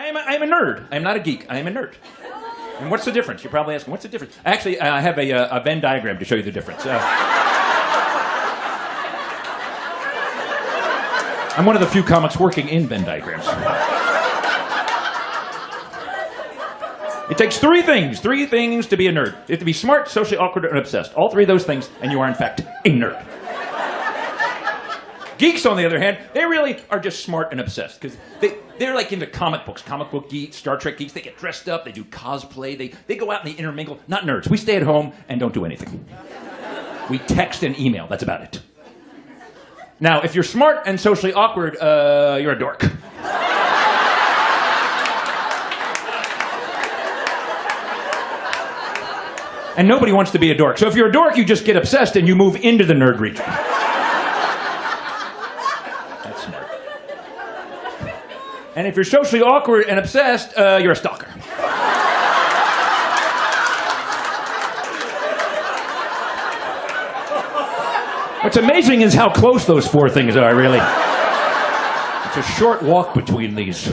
I am a nerd. I am not a geek. I am a nerd. And what's the difference? You're probably asking, what's the difference? Actually, I have a Venn diagram to show you the difference. I'm one of the few comics working in Venn diagrams. It takes three things to be a nerd. You have to be smart, socially awkward, and obsessed. All three of those things, and you are, in fact, a nerd. Geeks, on the other hand, they really are just smart and obsessed, because they're like into comic books, comic book geeks, Star Trek geeks. They get dressed up, they do cosplay, they go out and they intermingle. Not nerds. We stay at home and don't do anything. We text and email. That's about it. Now, if you're smart and socially awkward, you're a dork. And nobody wants to be a dork. So if you're a dork, you just get obsessed and you move into the nerd region. That's smart. And if you're socially awkward and obsessed, you're a stalker. What's amazing is how close those four things are, really. It's a short walk between these.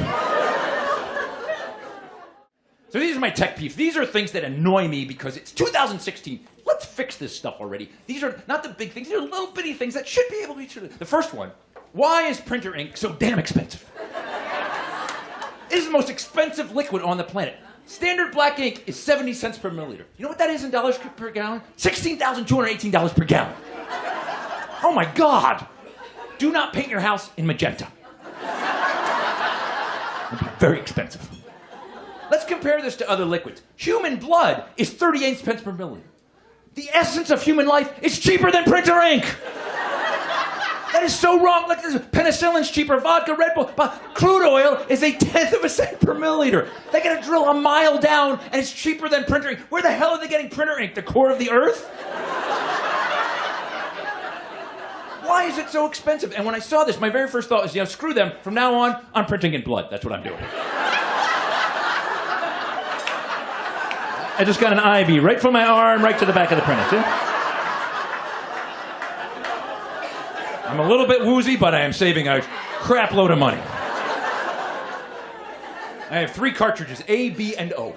So these are my tech peeves. These are things that annoy me because it's 2016. Let's fix this stuff already. These are not the big things. These are little bitty things that should be able to be true. The first one, why is printer ink so damn expensive? It is the most expensive liquid on the planet. Standard black ink is 70 cents per milliliter. You know what that is in dollars per gallon? $16,218 per gallon. Oh my God. Do not paint your house in magenta. It'll be very expensive. Let's compare this to other liquids. Human blood is 38 cents per milliliter. The essence of human life is cheaper than printer ink. That is so wrong. Look, penicillin's cheaper, vodka, Red Bull, but crude oil is 1/10 of a cent per milliliter. They gotta drill a mile down, and it's cheaper than printer ink. Where the hell are they getting printer ink? The core of the earth? Why is it so expensive? And when I saw this, my very first thought was, screw them. From now on, I'm printing in blood. That's what I'm doing. I just got an IV right from my arm, right to the back of the printer. See? I'm a little bit woozy, but I am saving a crap load of money. I have 3 cartridges, A, B, and O.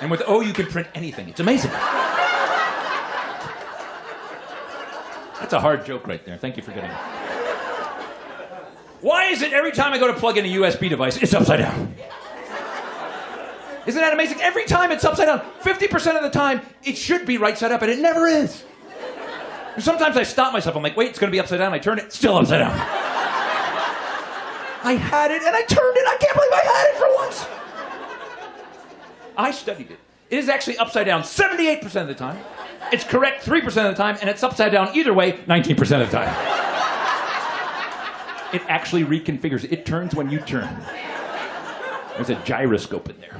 And with O, you can print anything. It's amazing. That's a hard joke right there. Thank you for getting it. Why is it every time I go to plug in a USB device, it's upside down? Isn't that amazing? Every time it's upside down. 50% of the time, it should be right side up, and it never is. And sometimes I stop myself. I'm like, wait, it's going to be upside down. I turn it, still upside down. I had it, and I turned it. I can't believe I had it for once. I studied it. It is actually upside down 78% of the time. It's correct 3% of the time, and it's upside down either way 19% of the time. It actually reconfigures. It turns when you turn. There's a gyroscope in there.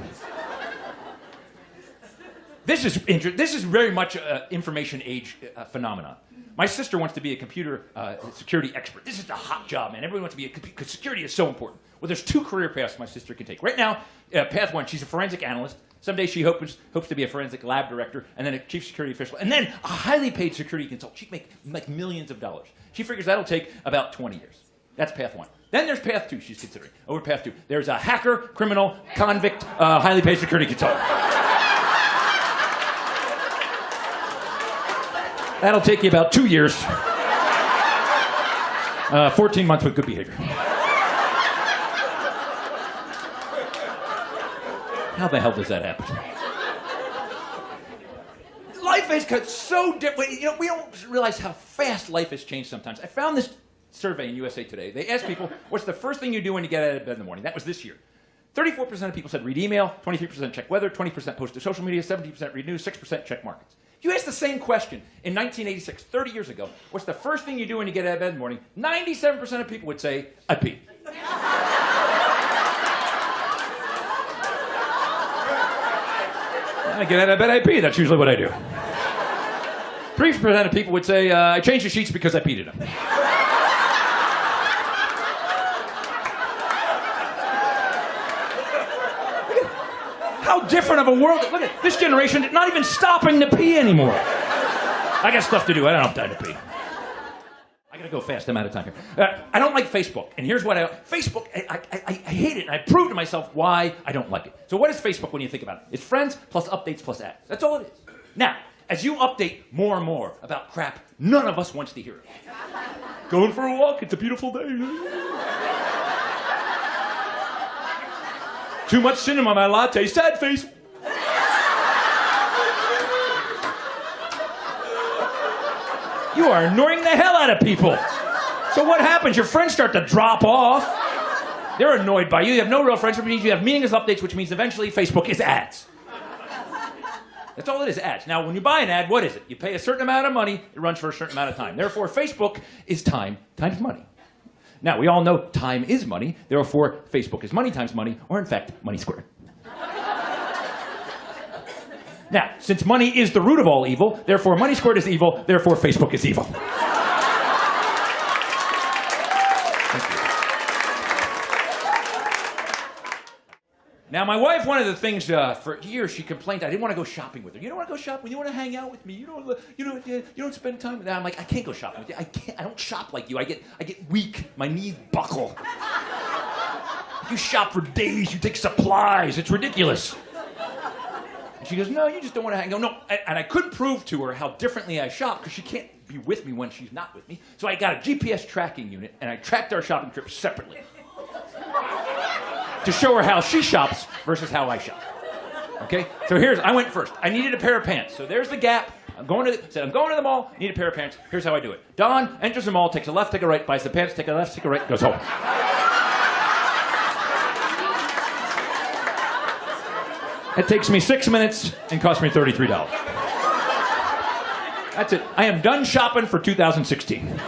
This is very much an information age phenomenon. My sister wants to be a computer security expert. This is a hot job, man. Everyone wants to be because security is so important. Well, there's 2 career paths my sister can take. Right now, path 1, she's a forensic analyst. Someday she hopes to be a forensic lab director, and then a chief security official, and then a highly paid security consultant. She'd make like millions of dollars. She figures that'll take about 20 years. That's path 1. Then there's path 2 she's considering. Over path 2. There's a hacker, criminal, convict, highly paid security consultant. That'll take you about 2 years. 14 months with good behavior. How the hell does that happen? Life has got so different. We don't realize how fast life has changed sometimes. I found this survey in USA Today. They asked people, what's the first thing you do when you get out of bed in the morning? That was this year. 34% of people said read email, 23% check weather, 20% post to social media, 17% read news, 6% check markets. If you asked the same question in 1986, 30 years ago, what's the first thing you do when you get out of bed in the morning? 97% of people would say, I pee. I get out of bed, I pee. That's usually what I do. 3% of people would say, I changed the sheets because I peed in them. How different of a world. Look at this generation, not even stopping to pee anymore. I got stuff to do. I don't have time to pee. I gotta go fast. I'm out of time here. I don't like Facebook. And here's what Facebook, I hate it. And I proved to myself why I don't like it. So what is Facebook when you think about it? It's friends plus updates plus ads. That's all it is. Now, as you update more and more about crap, none of us wants to hear it. Going for a walk. It's a beautiful day. Too much cinnamon on my latte. Sad face. You are annoying the hell out of people. So what happens? Your friends start to drop off. They're annoyed by you. You have no real friends, which means you have meaningless updates, which means eventually Facebook is ads. That's all it is, ads. Now, when you buy an ad, what is it? You pay a certain amount of money, it runs for a certain amount of time. Therefore, Facebook is time times money. Now, we all know time is money. Therefore, Facebook is money times money, or in fact, money squared. Now, since money is the root of all evil, therefore money squared is evil, therefore Facebook is evil. Now, my wife, one of the things for years she complained I didn't want to go shopping with her. You don't want to go shopping? You want to hang out with me? You don't spend time with me. I'm like, I can't go shopping with you. I can't. I don't shop like you. I get weak. My knees buckle. You shop for days. You take supplies. It's ridiculous. And she goes, no, you just don't want to hang out. No, and I couldn't prove to her how differently I shop because she can't be with me when she's not with me. So I got a GPS tracking unit and I tracked our shopping trips separately. To show her how she shops versus how I shop. Okay? So I went first. I needed a pair of pants. So there's the Gap. I'm going to the mall, need a pair of pants. Here's how I do it. Don enters the mall, takes a left, take a right, buys the pants, take a left, take a right, goes home. It takes me 6 minutes and costs me $33. That's it. I am done shopping for 2016.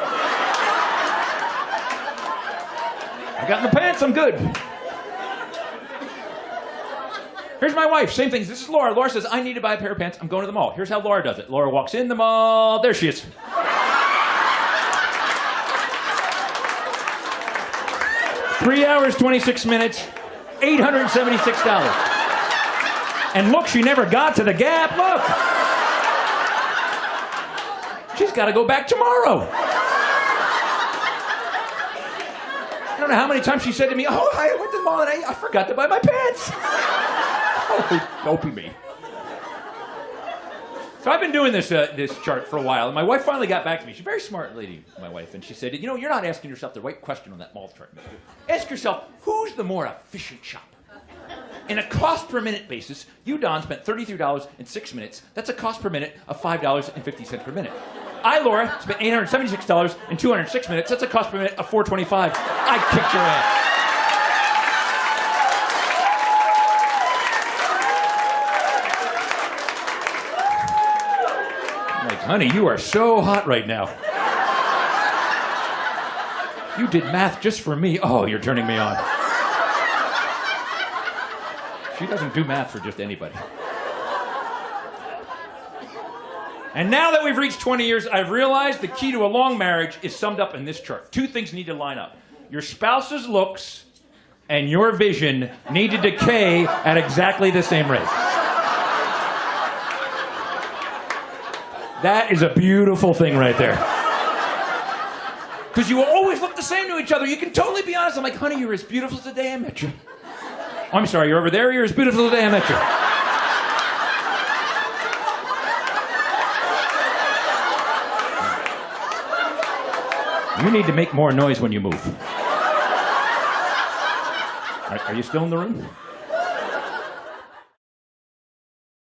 I got my pants, I'm good. Here's my wife, same thing. This is Laura. Laura says, I need to buy a pair of pants. I'm going to the mall. Here's how Laura does it. Laura walks in the mall. There she is. 3 hours, 26 minutes, $876. And look, she never got to the Gap. Look. She's got to go back tomorrow. I don't know how many times she said to me, oh, I went to the mall and I forgot to buy my pants. Don't be me. So I've been doing this chart for a while, and my wife finally got back to me. She's a very smart lady, my wife, and she said, you know, you're not asking yourself the right question on that mall chart. Ask yourself, who's the more efficient shopper? In a cost per minute basis, you, Don, spent $33 in 6 minutes. That's a cost per minute of $5.50 per minute. I, Laura, spent $876 in 206 minutes. That's a cost per minute of $4.25. I kicked your ass. Honey, you are so hot right now. You did math just for me. Oh, you're turning me on. She doesn't do math for just anybody. And now that we've reached 20 years, I've realized the key to a long marriage is summed up in this chart. Two things need to line up. Your spouse's looks and your vision need to decay at exactly the same rate. That is a beautiful thing right there. Because you will always look the same to each other. You can totally be honest. I'm like, honey, you're as beautiful as the day I met you. Oh, I'm sorry, you're over there? You're as beautiful as the day I met you. You need to make more noise when you move. Are you still in the room?